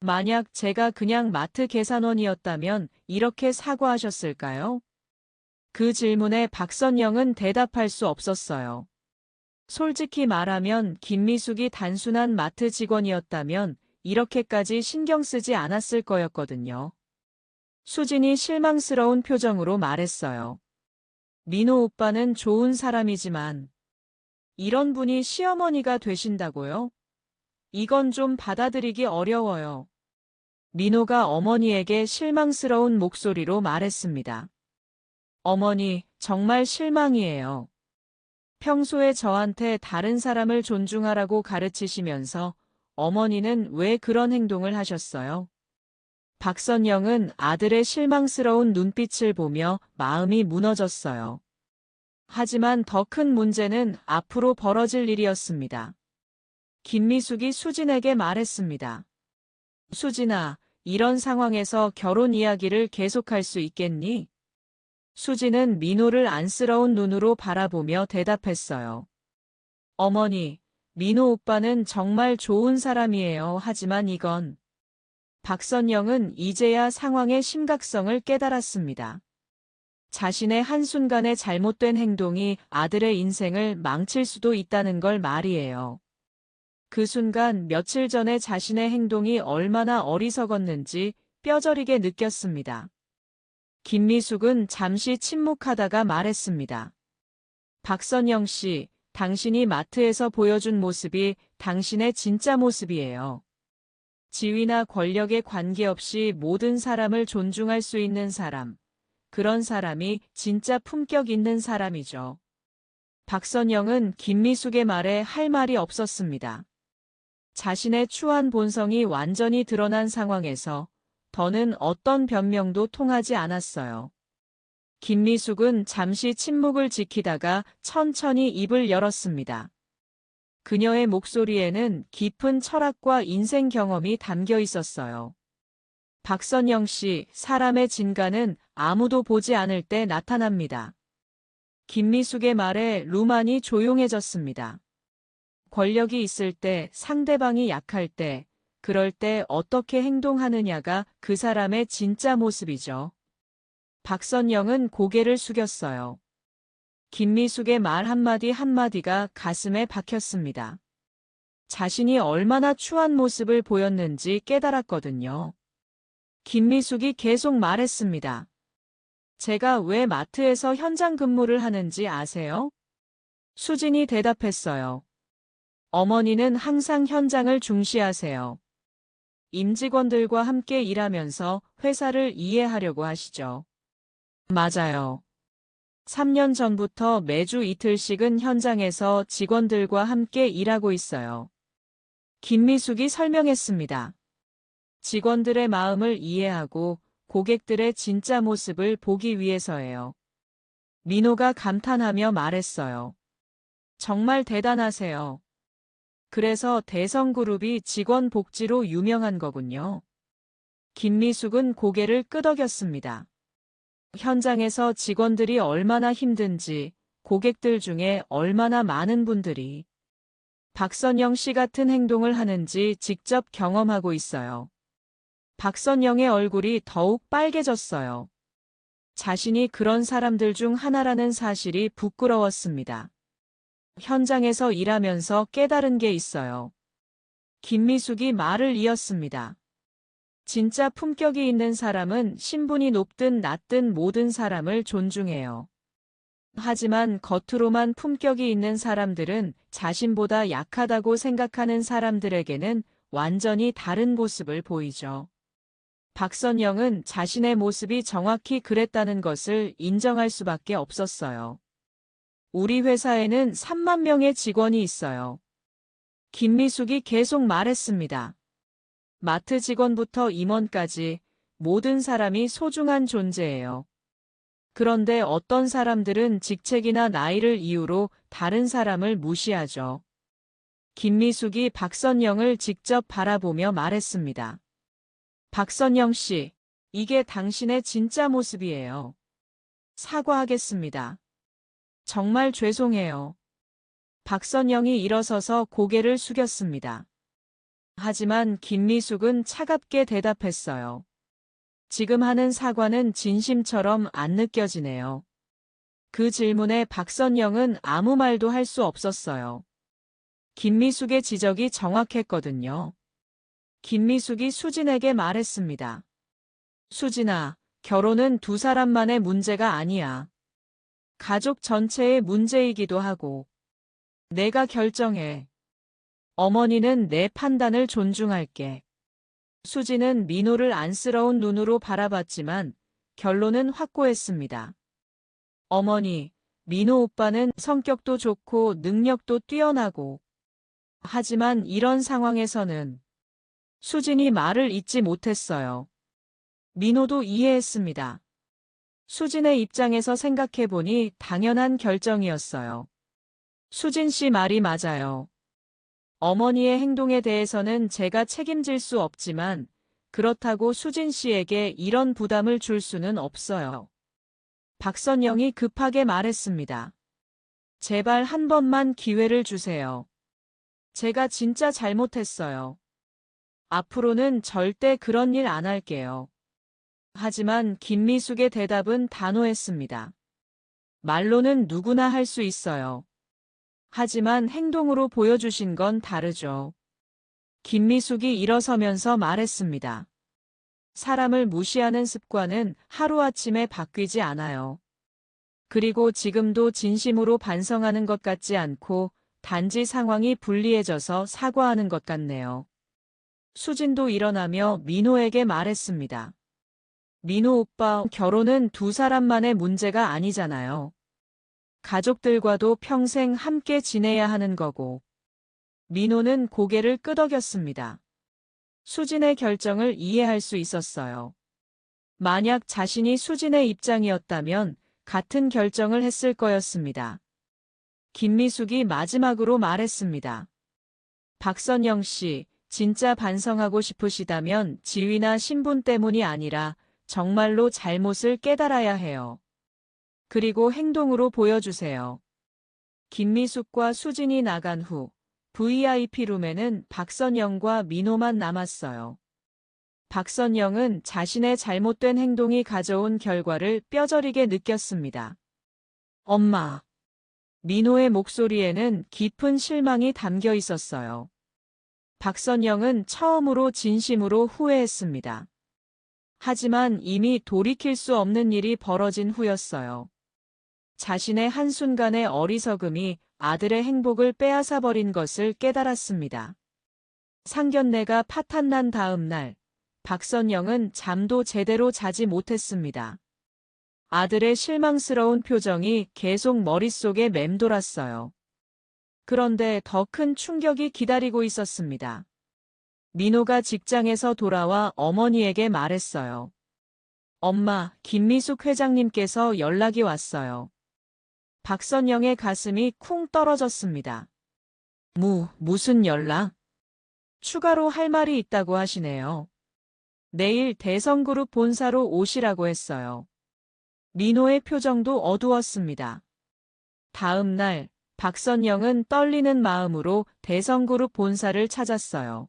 Speaker 1: 만약 제가 그냥 마트 계산원이었다면 이렇게 사과하셨을까요? 그 질문에 박선영은 대답할 수 없었어요. 솔직히 말하면 김미숙이 단순한 마트 직원이었다면 이렇게까지 신경 쓰지 않았을 거였거든요. 수진이 실망스러운 표정으로 말했어요. 민호 오빠는 좋은 사람이지만 이런 분이 시어머니가 되신다고요? 이건 좀 받아들이기 어려워요. 민호가 어머니에게 실망스러운 목소리로 말했습니다. 어머니, 정말 실망이에요. 평소에 저한테 다른 사람을 존중하라고 가르치시면서 어머니는 왜 그런 행동을 하셨어요? 박선영은 아들의 실망스러운 눈빛을 보며 마음이 무너졌어요. 하지만 더 큰 문제는 앞으로 벌어질 일이었습니다. 김미숙이 수진에게 말했습니다. 수진아, 이런 상황에서 결혼 이야기를 계속할 수 있겠니? 수진은 민호를 안쓰러운 눈으로 바라보며 대답했어요. 어머니, 민호 오빠는 정말 좋은 사람이에요. 하지만 이건 박선영은 이제야 상황의 심각성을 깨달았습니다. 자신의 한순간의 잘못된 행동이 아들의 인생을 망칠 수도 있다는 걸 말이에요. 그 순간 며칠 전에 자신의 행동이 얼마나 어리석었는지 뼈저리게 느꼈습니다. 김미숙은 잠시 침묵하다가 말했습니다. 박선영 씨, 당신이 마트에서 보여준 모습이 당신의 진짜 모습이에요. 지위나 권력에 관계없이 모든 사람을 존중할 수 있는 사람. 그런 사람이 진짜 품격 있는 사람이죠. 박선영은 김미숙의 말에 할 말이 없었습니다. 자신의 추한 본성이 완전히 드러난 상황에서 더는 어떤 변명도 통하지 않았어요. 김미숙은 잠시 침묵을 지키다가 천천히 입을 열었습니다. 그녀의 목소리에는 깊은 철학과 인생 경험이 담겨 있었어요. 박선영 씨, 사람의 진가는 아무도 보지 않을 때 나타납니다. 김미숙의 말에 루만이 조용해졌습니다. 권력이 있을 때, 상대방이 약할 때, 그럴 때 어떻게 행동하느냐가 그 사람의 진짜 모습이죠. 박선영은 고개를 숙였어요. 김미숙의 말 한마디 한마디가 가슴에 박혔습니다. 자신이 얼마나 추한 모습을 보였는지 깨달았거든요. 김미숙이 계속 말했습니다. 제가 왜 마트에서 현장 근무를 하는지 아세요? 수진이 대답했어요. 어머니는 항상 현장을 중시하세요. 임직원들과 함께 일하면서 회사를 이해하려고 하시죠. 맞아요. 3년 전부터 매주 이틀씩은 현장에서 직원들과 함께 일하고 있어요. 김미숙이 설명했습니다. 직원들의 마음을 이해하고 고객들의 진짜 모습을 보기 위해서예요. 민호가 감탄하며 말했어요. 정말 대단하세요. 그래서 대성그룹이 직원 복지로 유명한 거군요. 김미숙은 고개를 끄덕였습니다. 현장에서 직원들이 얼마나 힘든지, 고객들 중에 얼마나 많은 분들이 박선영 씨 같은 행동을 하는지 직접 경험하고 있어요. 박선영의 얼굴이 더욱 빨개졌어요. 자신이 그런 사람들 중 하나라는 사실이 부끄러웠습니다. 현장에서 일하면서 깨달은 게 있어요. 김미숙이 말을 이었습니다. 진짜 품격이 있는 사람은 신분이 높든 낮든 모든 사람을 존중해요. 하지만 겉으로만 품격이 있는 사람들은 자신보다 약하다고 생각하는 사람들에게는 완전히 다른 모습을 보이죠. 박선영은 자신의 모습이 정확히 그랬다는 것을 인정할 수밖에 없었어요. 우리 회사에는 3만 명의 직원이 있어요. 김미숙이 계속 말했습니다. 마트 직원부터 임원까지 모든 사람이 소중한 존재예요. 그런데 어떤 사람들은 직책이나 나이를 이유로 다른 사람을 무시하죠. 김미숙이 박선영을 직접 바라보며 말했습니다. 박선영 씨, 이게 당신의 진짜 모습이에요. 사과하겠습니다. 정말 죄송해요. 박선영이 일어서서 고개를 숙였습니다. 하지만 김미숙은 차갑게 대답했어요. 지금 하는 사과는 진심처럼 안 느껴지네요. 그 질문에 박선영은 아무 말도 할 수 없었어요. 김미숙의 지적이 정확했거든요. 김미숙이 수진에게 말했습니다. 수진아, 결혼은 두 사람만의 문제가 아니야. 가족 전체의 문제이기도 하고. 내가 결정해. 어머니는 내 판단을 존중할게. 수진은 민호를 안쓰러운 눈으로 바라봤지만 결론은 확고했습니다. 어머니, 민호 오빠는 성격도 좋고 능력도 뛰어나고. 하지만 이런 상황에서는 수진이 말을 잇지 못했어요. 민호도 이해했습니다. 수진의 입장에서 생각해보니 당연한 결정이었어요. 수진 씨 말이 맞아요. 어머니의 행동에 대해서는 제가 책임질 수 없지만 그렇다고 수진 씨에게 이런 부담을 줄 수는 없어요. 박선영이 급하게 말했습니다. 제발 한 번만 기회를 주세요. 제가 진짜 잘못했어요. 앞으로는 절대 그런 일 안 할게요. 하지만 김미숙의 대답은 단호했습니다. 말로는 누구나 할 수 있어요. 하지만 행동으로 보여주신 건 다르죠. 김미숙이 일어서면서 말했습니다. 사람을 무시하는 습관은 하루아침에 바뀌지 않아요. 그리고 지금도 진심으로 반성하는 것 같지 않고 단지 상황이 불리해져서 사과하는 것 같네요. 수진도 일어나며 민호에게 말했습니다. 민호 오빠, 결혼은 두 사람만의 문제가 아니잖아요. 가족들과도 평생 함께 지내야 하는 거고. 민호는 고개를 끄덕였습니다. 수진의 결정을 이해할 수 있었어요. 만약 자신이 수진의 입장이었다면 같은 결정을 했을 거였습니다. 김미숙이 마지막으로 말했습니다. 박선영 씨, 진짜 반성하고 싶으시다면 지위나 신분 때문이 아니라 정말로 잘못을 깨달아야 해요. 그리고 행동으로 보여주세요. 김미숙과 수진이 나간 후 VIP룸에는 박선영과 민호만 남았어요. 박선영은 자신의 잘못된 행동이 가져온 결과를 뼈저리게 느꼈습니다. 엄마. 민호의 목소리에는 깊은 실망이 담겨 있었어요. 박선영은 처음으로 진심으로 후회했습니다. 하지만 이미 돌이킬 수 없는 일이 벌어진 후였어요. 자신의 한순간의 어리석음이 아들의 행복을 빼앗아버린 것을 깨달았습니다. 상견례가 파탄난 다음 날, 박선영은 잠도 제대로 자지 못했습니다. 아들의 실망스러운 표정이 계속 머릿속에 맴돌았어요. 그런데 더 큰 충격이 기다리고 있었습니다. 민호가 직장에서 돌아와 어머니에게 말했어요. 엄마, 김미숙 회장님께서 연락이 왔어요. 박선영의 가슴이 쿵 떨어졌습니다. 무슨 연락? 추가로 할 말이 있다고 하시네요. 내일 대성그룹 본사로 오시라고 했어요. 민호의 표정도 어두웠습니다. 다음 날, 박선영은 떨리는 마음으로 대성그룹 본사를 찾았어요.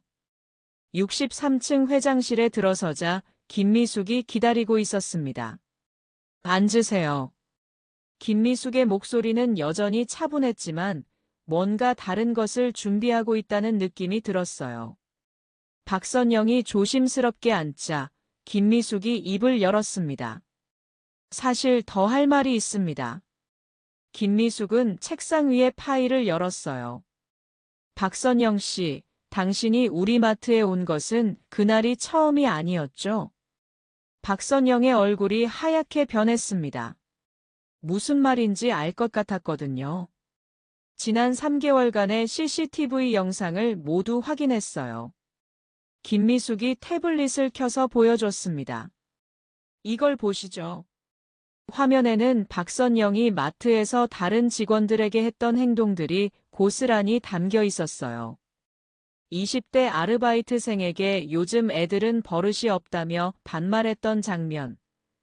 Speaker 1: 63층 회장실에 들어서자 김미숙이 기다리고 있었습니다. 앉으세요. 김미숙의 목소리는 여전히 차분했지만 뭔가 다른 것을 준비하고 있다는 느낌이 들었어요. 박선영이 조심스럽게 앉자 김미숙이 입을 열었습니다. 사실 더 할 말이 있습니다. 김미숙은 책상 위에 파일을 열었어요. 박선영 씨, 당신이 우리 마트에 온 것은 그날이 처음이 아니었죠? 박선영의 얼굴이 하얗게 변했습니다. 무슨 말인지 알 것 같았거든요. 지난 3개월간의 CCTV 영상을 모두 확인했어요. 김미숙이 태블릿을 켜서 보여줬습니다. 이걸 보시죠. 화면에는 박선영이 마트에서 다른 직원들에게 했던 행동들이 고스란히 담겨 있었어요. 20대 아르바이트생에게 요즘 애들은 버릇이 없다며 반말했던 장면,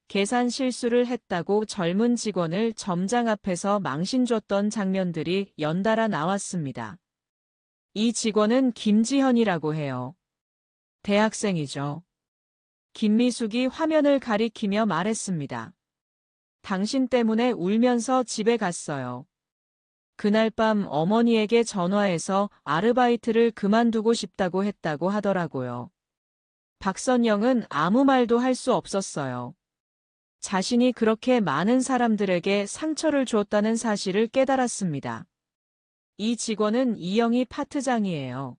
Speaker 1: 계산 실수를 했다고 젊은 직원을 점장 앞에서 망신 줬던 장면들이 연달아 나왔습니다. 이 직원은 김지현이라고 해요. 대학생이죠. 김미숙이 화면을 가리키며 말했습니다. 당신 때문에 울면서 집에 갔어요. 그날 밤 어머니에게 전화해서 아르바이트를 그만두고 싶다고 했다고 하더라고요. 박선영은 아무 말도 할 수 없었어요. 자신이 그렇게 많은 사람들에게 상처를 줬다는 사실을 깨달았습니다. 이 직원은 이영희 파트장이에요.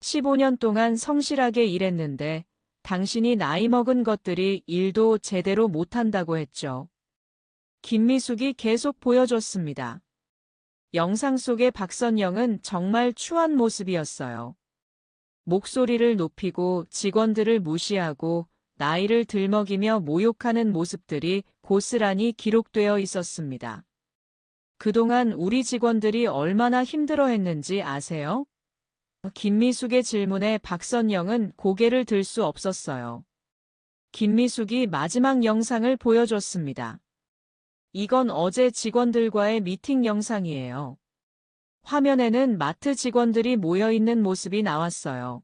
Speaker 1: 15년 동안 성실하게 일했는데 당신이 나이 먹은 것들이 일도 제대로 못한다고 했죠. 김미숙이 계속 보여줬습니다. 영상 속의 박선영은 정말 추한 모습이었어요. 목소리를 높이고 직원들을 무시하고 나이를 들먹이며 모욕하는 모습들이 고스란히 기록되어 있었습니다. 그동안 우리 직원들이 얼마나 힘들어했는지 아세요? 김미숙의 질문에 박선영은 고개를 들 수 없었어요. 김미숙이 마지막 영상을 보여줬습니다. 이건 어제 직원들과의 미팅 영상이에요. 화면에는 마트 직원들이 모여 있는 모습이 나왔어요.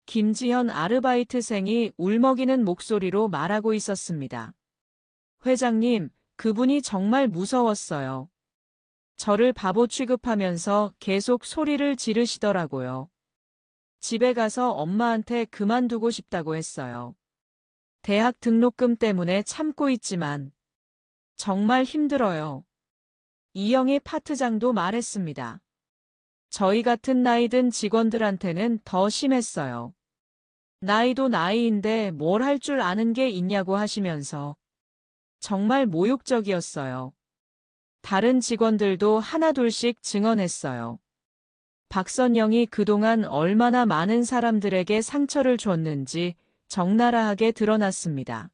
Speaker 1: 김지현 아르바이트생이 울먹이는 목소리로 말하고 있었습니다. 회장님, 그분이 정말 무서웠어요. 저를 바보 취급하면서 계속 소리를 지르시더라고요. 집에 가서 엄마한테 그만두고 싶다고 했어요. 대학 등록금 때문에 참고 있지만 정말 힘들어요. 이영희 파트장도 말했습니다. 저희 같은 나이 든 직원들한테는 더 심했어요. 나이도 나이인데 뭘 할 줄 아는 게 있냐고 하시면서 정말 모욕적이었어요. 다른 직원들도 하나둘씩 증언했어요. 박선영이 그동안 얼마나 많은 사람들에게 상처를 줬는지 적나라하게 드러났습니다.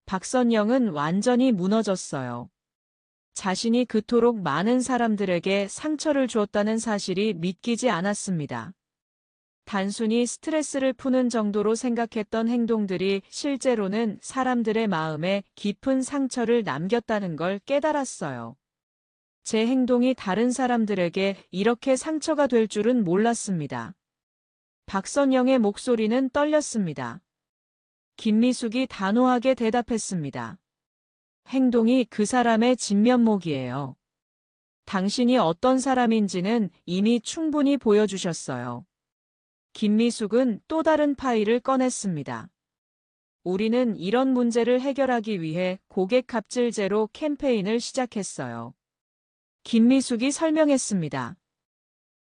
Speaker 1: 박선영은 완전히 무너졌어요. 자신이 그토록 많은 사람들에게 상처를 주었다는 사실이 믿기지 않았습니다. 단순히 스트레스를 푸는 정도로 생각했던 행동들이 실제로는 사람들의 마음에 깊은 상처를 남겼다는 걸 깨달았어요. 제 행동이 다른 사람들에게 이렇게 상처가 될 줄은 몰랐습니다. 박선영의 목소리는 떨렸습니다. 김미숙이 단호하게 대답했습니다. 행동이 그 사람의 진면목이에요. 당신이 어떤 사람인지는 이미 충분히 보여주셨어요. 김미숙은 또 다른 파일을 꺼냈습니다. 우리는 이런 문제를 해결하기 위해 고객 갑질 제로 캠페인을 시작했어요. 김미숙이 설명했습니다.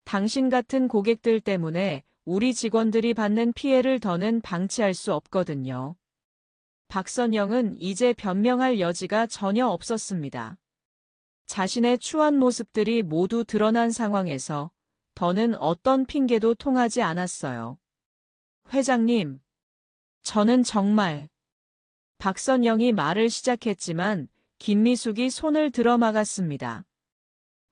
Speaker 1: 당신 같은 고객들 때문에 우리 직원들이 받는 피해를 더는 방치할 수 없거든요. 박선영은 이제 변명할 여지가 전혀 없었습니다. 자신의 추한 모습들이 모두 드러난 상황에서 더는 어떤 핑계도 통하지 않았어요. 회장님, 저는 정말... 박선영이 말을 시작했지만 김미숙이 손을 들어 막았습니다.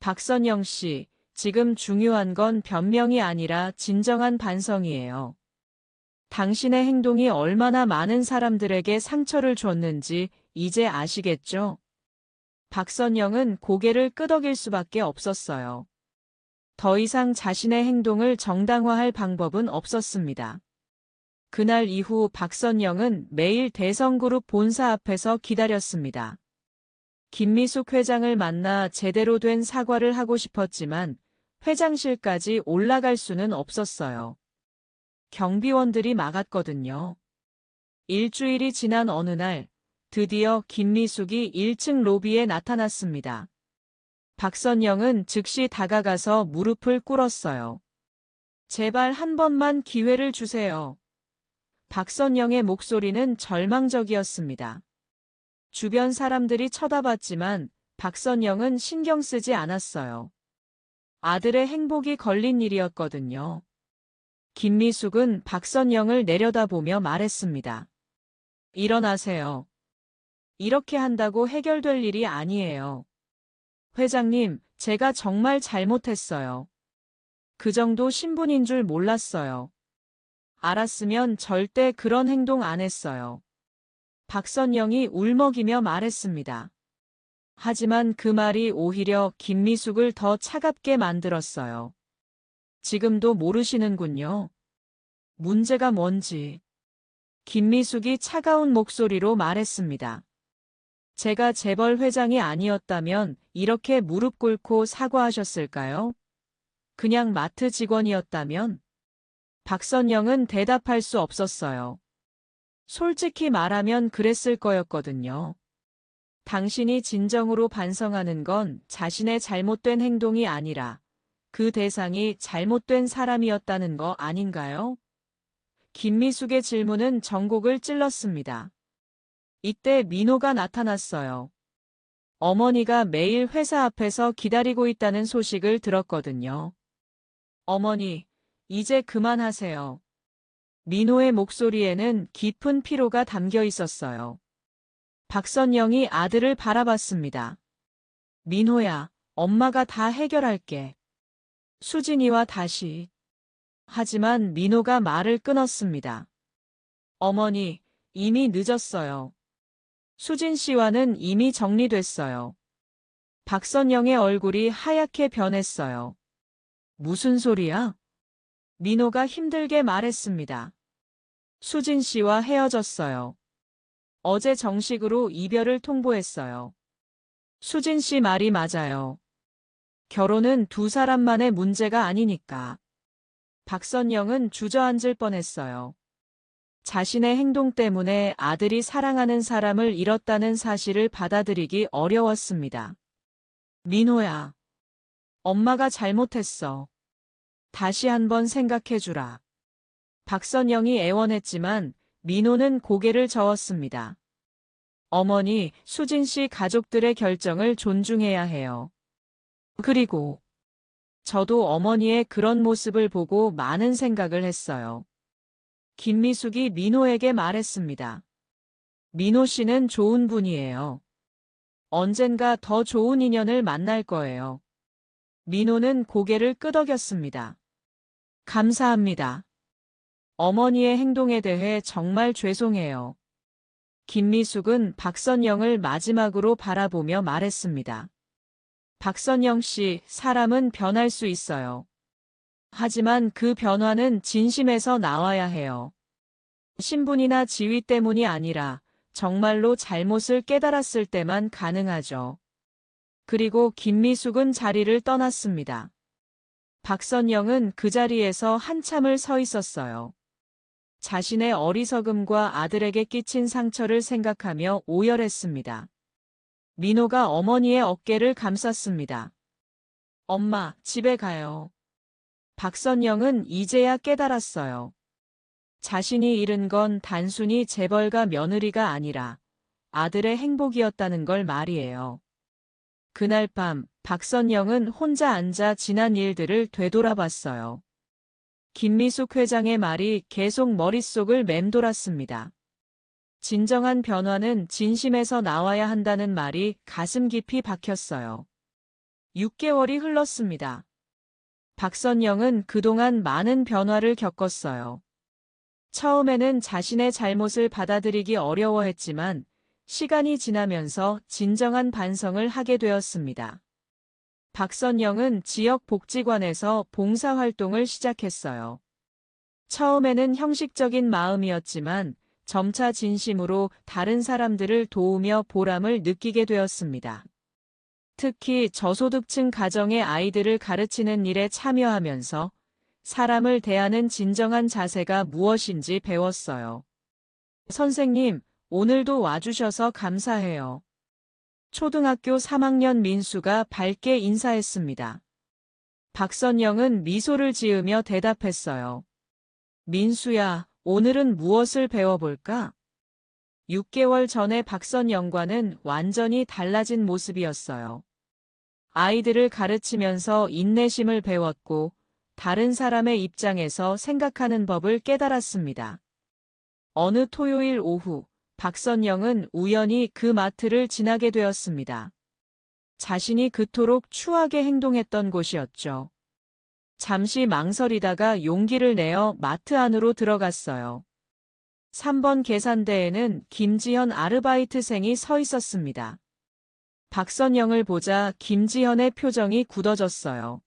Speaker 1: 박선영 씨, 지금 중요한 건 변명이 아니라 진정한 반성이에요. 당신의 행동이 얼마나 많은 사람들에게 상처를 줬는지 이제 아시겠죠? 박선영은 고개를 끄덕일 수밖에 없었어요. 더 이상 자신의 행동을 정당화할 방법은 없었습니다. 그날 이후 박선영은 매일 대성그룹 본사 앞에서 기다렸습니다. 김미숙 회장을 만나 제대로 된 사과를 하고 싶었지만 회장실까지 올라갈 수는 없었어요. 경비원들이 막았거든요. 일주일이 지난 어느 날 드디어 김미숙이 1층 로비에 나타났습니다. 박선영은 즉시 다가가서 무릎을 꿇었어요. 제발 한 번만 기회를 주세요. 박선영의 목소리는 절망적이었습니다. 주변 사람들이 쳐다봤지만 박선영은 신경 쓰지 않았어요. 아들의 행복이 걸린 일이었거든요. 김미숙은 박선영을 내려다보며 말했습니다. 일어나세요. 이렇게 한다고 해결될 일이 아니에요. 회장님, 제가 정말 잘못했어요. 그 정도 신분인 줄 몰랐어요. 알았으면 절대 그런 행동 안 했어요. 박선영이 울먹이며 말했습니다. 하지만 그 말이 오히려 김미숙을 더 차갑게 만들었어요. 지금도 모르시는군요. 문제가 뭔지. 김미숙이 차가운 목소리로 말했습니다. 제가 재벌 회장이 아니었다면 이렇게 무릎 꿇고 사과하셨을까요? 그냥 마트 직원이었다면? 박선영은 대답할 수 없었어요. 솔직히 말하면 그랬을 거였거든요. 당신이 진정으로 반성하는 건 자신의 잘못된 행동이 아니라 그 대상이 잘못된 사람이었다는 거 아닌가요? 김미숙의 질문은 전곡을 찔렀습니다. 이때 민호가 나타났어요. 어머니가 매일 회사 앞에서 기다리고 있다는 소식을 들었거든요. 어머니, 이제 그만하세요. 민호의 목소리에는 깊은 피로가 담겨 있었어요. 박선영이 아들을 바라봤습니다. 민호야, 엄마가 다 해결할게. 수진이와 다시. 하지만 민호가 말을 끊었습니다. 어머니, 이미 늦었어요. 수진 씨와는 이미 정리됐어요. 박선영의 얼굴이 하얗게 변했어요. 무슨 소리야? 민호가 힘들게 말했습니다. 수진 씨와 헤어졌어요. 어제 정식으로 이별을 통보했어요. 수진 씨 말이 맞아요. 결혼은 두 사람만의 문제가 아니니까. 박선영은 주저앉을 뻔했어요. 자신의 행동 때문에 아들이 사랑하는 사람을 잃었다는 사실을 받아들이기 어려웠습니다. 민호야, 엄마가 잘못했어. 다시 한번 생각해주라. 박선영이 애원했지만 민호는 고개를 저었습니다. 어머니, 수진 씨 가족들의 결정을 존중해야 해요. 그리고 저도 어머니의 그런 모습을 보고 많은 생각을 했어요. 김미숙이 민호에게 말했습니다. 민호 씨는 좋은 분이에요. 언젠가 더 좋은 인연을 만날 거예요. 민호는 고개를 끄덕였습니다. 감사합니다. 어머니의 행동에 대해 정말 죄송해요. 김미숙은 박선영을 마지막으로 바라보며 말했습니다. 박선영 씨, 사람은 변할 수 있어요. 하지만 그 변화는 진심에서 나와야 해요. 신분이나 지위 때문이 아니라 정말로 잘못을 깨달았을 때만 가능하죠. 그리고 김미숙은 자리를 떠났습니다. 박선영은 그 자리에서 한참을 서 있었어요. 자신의 어리석음과 아들에게 끼친 상처를 생각하며 오열했습니다. 민호가 어머니의 어깨를 감쌌습니다. 엄마, 집에 가요. 박선영은 이제야 깨달았어요. 자신이 잃은 건 단순히 재벌가 며느리가 아니라 아들의 행복이었다는 걸 말이에요. 그날 밤 박선영은 혼자 앉아 지난 일들을 되돌아봤어요. 김미숙 회장의 말이 계속 머릿속을 맴돌았습니다. 진정한 변화는 진심에서 나와야 한다는 말이 가슴 깊이 박혔어요. 6개월이 흘렀습니다. 박선영은 그동안 많은 변화를 겪었어요. 처음에는 자신의 잘못을 받아들이기 어려워했지만 시간이 지나면서 진정한 반성을 하게 되었습니다. 박선영은 지역 복지관에서 봉사활동을 시작했어요. 처음에는 형식적인 마음이었지만 점차 진심으로 다른 사람들을 도우며 보람을 느끼게 되었습니다. 특히 저소득층 가정의 아이들을 가르치는 일에 참여하면서 사람을 대하는 진정한 자세가 무엇인지 배웠어요. 선생님, 오늘도 와주셔서 감사해요. 초등학교 3학년 민수가 밝게 인사했습니다. 박선영은 미소를 지으며 대답했어요. 민수야, 오늘은 무엇을 배워볼까? 6개월 전에 박선영과는 완전히 달라진 모습이었어요. 아이들을 가르치면서 인내심을 배웠고 다른 사람의 입장에서 생각하는 법을 깨달았습니다. 어느 토요일 오후, 박선영은 우연히 그 마트를 지나게 되었습니다. 자신이 그토록 추하게 행동했던 곳이었죠. 잠시 망설이다가 용기를 내어 마트 안으로 들어갔어요. 3번 계산대에는 김지현 아르바이트생이 서 있었습니다. 박선영을 보자 김지현의 표정이 굳어졌어요.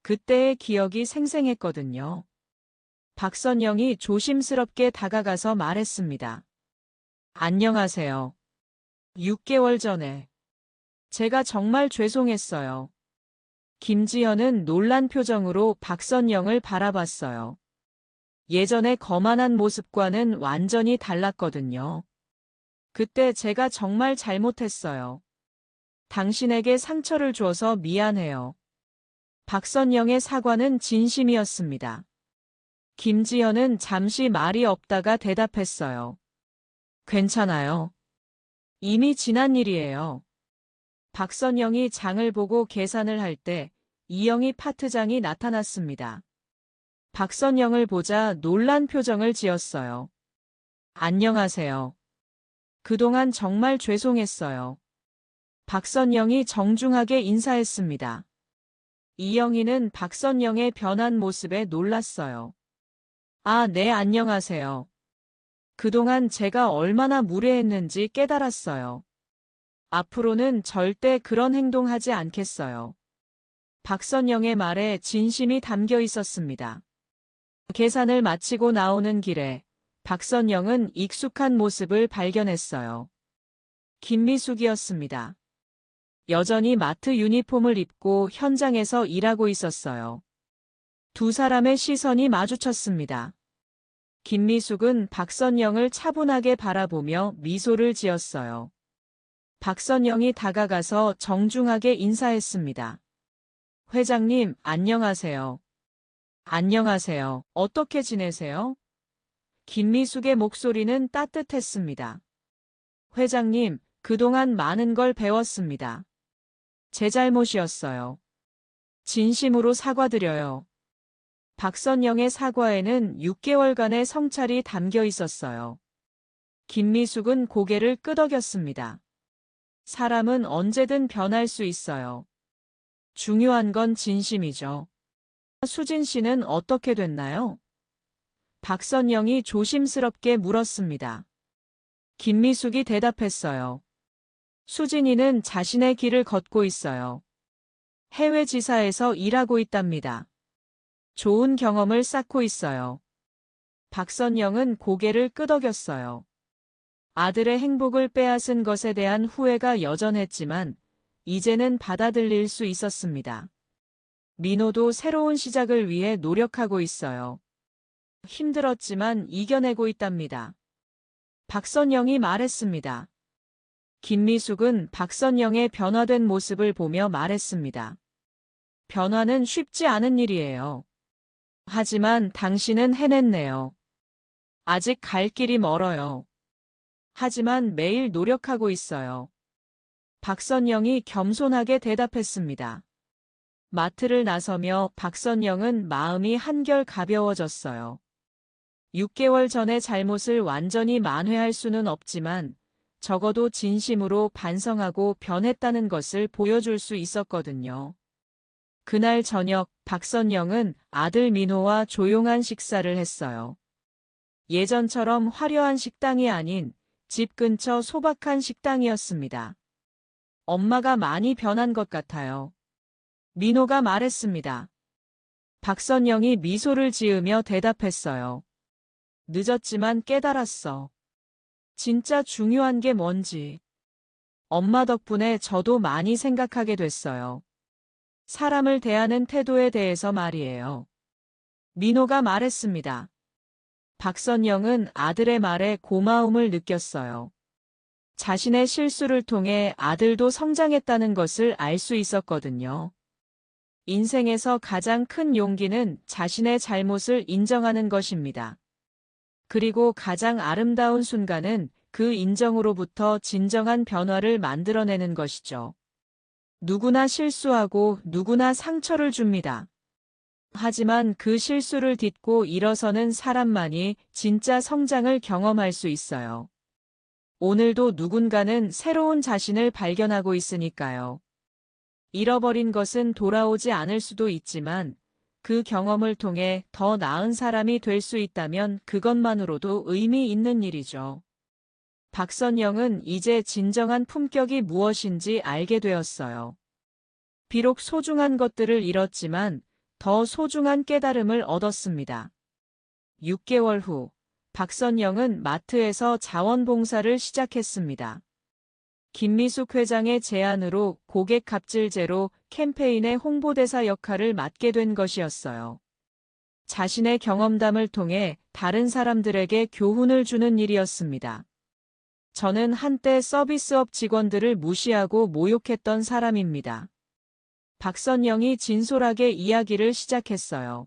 Speaker 1: 그때의 기억이 생생했거든요. 박선영이 조심스럽게 다가가서 말했습니다. 안녕하세요. 6개월 전에 제가 정말 죄송했어요. 김지현은 놀란 표정으로 박선영을 바라봤어요. 예전의 거만한 모습과는 완전히 달랐거든요. 그때 제가 정말 잘못했어요. 당신에게 상처를 줘서 미안해요. 박선영의 사과는 진심이었습니다. 김지현은 잠시 말이 없다가 대답했어요. 괜찮아요. 이미 지난 일이에요. 박선영이 장을 보고 계산을 할 때 이영희 파트장이 나타났습니다. 박선영을 보자 놀란 표정을 지었어요. 안녕하세요. 그동안 정말 죄송했어요. 박선영이 정중하게 인사했습니다. 이영희는 박선영의 변한 모습에 놀랐어요. 아, 네, 안녕하세요. 그동안 제가 얼마나 무례했는지 깨달았어요. 앞으로는 절대 그런 행동하지 않겠어요. 박선영의 말에 진심이 담겨 있었습니다. 계산을 마치고 나오는 길에 박선영은 익숙한 모습을 발견했어요. 김미숙이었습니다. 여전히 마트 유니폼을 입고 현장에서 일하고 있었어요. 두 사람의 시선이 마주쳤습니다. 김미숙은 박선영을 차분하게 바라보며 미소를 지었어요. 박선영이 다가가서 정중하게 인사했습니다. 회장님, 안녕하세요. 안녕하세요. 어떻게 지내세요? 김미숙의 목소리는 따뜻했습니다. 회장님, 그동안 많은 걸 배웠습니다. 제 잘못이었어요. 진심으로 사과드려요. 박선영의 사과에는 6개월간의 성찰이 담겨 있었어요. 김미숙은 고개를 끄덕였습니다. 사람은 언제든 변할 수 있어요. 중요한 건 진심이죠. 수진 씨는 어떻게 됐나요? 박선영이 조심스럽게 물었습니다. 김미숙이 대답했어요. 수진이는 자신의 길을 걷고 있어요. 해외 지사에서 일하고 있답니다. 좋은 경험을 쌓고 있어요. 박선영은 고개를 끄덕였어요. 아들의 행복을 빼앗은 것에 대한 후회가 여전했지만 이제는 받아들일 수 있었습니다. 민호도 새로운 시작을 위해 노력하고 있어요. 힘들었지만 이겨내고 있답니다. 박선영이 말했습니다. 김미숙은 박선영의 변화된 모습을 보며 말했습니다. 변화는 쉽지 않은 일이에요. 하지만 당신은 해냈네요. 아직 갈 길이 멀어요. 하지만 매일 노력하고 있어요. 박선영이 겸손하게 대답했습니다. 마트를 나서며 박선영은 마음이 한결 가벼워졌어요. 6개월 전의 잘못을 완전히 만회할 수는 없지만 적어도 진심으로 반성하고 변했다는 것을 보여줄 수 있었거든요. 그날 저녁 박선영은 아들 민호와 조용한 식사를 했어요. 예전처럼 화려한 식당이 아닌 집 근처 소박한 식당이었습니다. 엄마가 많이 변한 것 같아요. 민호가 말했습니다. 박선영이 미소를 지으며 대답했어요. 늦었지만 깨달았어. 진짜 중요한 게 뭔지. 엄마 덕분에 저도 많이 생각하게 됐어요. 사람을 대하는 태도에 대해서 말이에요. 민호가 말했습니다. 박선영은 아들의 말에 고마움을 느꼈어요. 자신의 실수를 통해 아들도 성장했다는 것을 알 수 있었거든요. 인생에서 가장 큰 용기는 자신의 잘못을 인정하는 것입니다. 그리고 가장 아름다운 순간은 그 인정으로부터 진정한 변화를 만들어내는 것이죠. 누구나 실수하고 누구나 상처를 줍니다. 하지만 그 실수를 딛고 일어서는 사람만이 진짜 성장을 경험할 수 있어요. 오늘도 누군가는 새로운 자신을 발견하고 있으니까요. 잃어버린 것은 돌아오지 않을 수도 있지만 그 경험을 통해 더 나은 사람이 될 수 있다면 그것만으로도 의미 있는 일이죠. 박선영은 이제 진정한 품격이 무엇인지 알게 되었어요. 비록 소중한 것들을 잃었지만 더 소중한 깨달음을 얻었습니다. 6개월 후, 박선영은 마트에서 자원봉사를 시작했습니다. 김미숙 회장의 제안으로 고객 갑질 제로 캠페인의 홍보대사 역할을 맡게 된 것이었어요. 자신의 경험담을 통해 다른 사람들에게 교훈을 주는 일이었습니다. 저는 한때 서비스업 직원들을 무시하고 모욕했던 사람입니다. 박선영이 진솔하게 이야기를 시작했어요.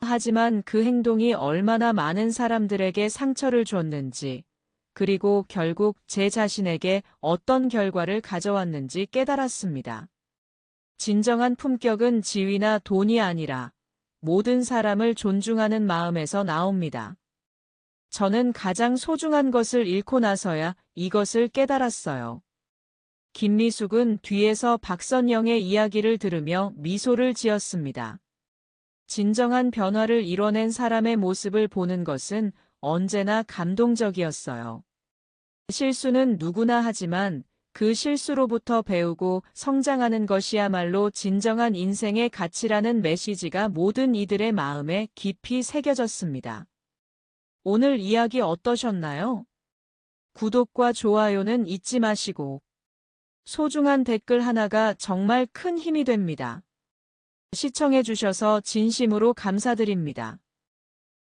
Speaker 1: 하지만 그 행동이 얼마나 많은 사람들에게 상처를 줬는지, 그리고 결국 제 자신에게 어떤 결과를 가져왔는지 깨달았습니다. 진정한 품격은 지위나 돈이 아니라 모든 사람을 존중하는 마음에서 나옵니다. 저는 가장 소중한 것을 잃고 나서야 이것을 깨달았어요. 김미숙은 뒤에서 박선영의 이야기를 들으며 미소를 지었습니다. 진정한 변화를 이뤄낸 사람의 모습을 보는 것은 언제나 감동적이었어요. 실수는 누구나 하지만 그 실수로부터 배우고 성장하는 것이야말로 진정한 인생의 가치라는 메시지가 모든 이들의 마음에 깊이 새겨졌습니다. 오늘 이야기 어떠셨나요? 구독과 좋아요는 잊지 마시고 소중한 댓글 하나가 정말 큰 힘이 됩니다. 시청해 주셔서 진심으로 감사드립니다.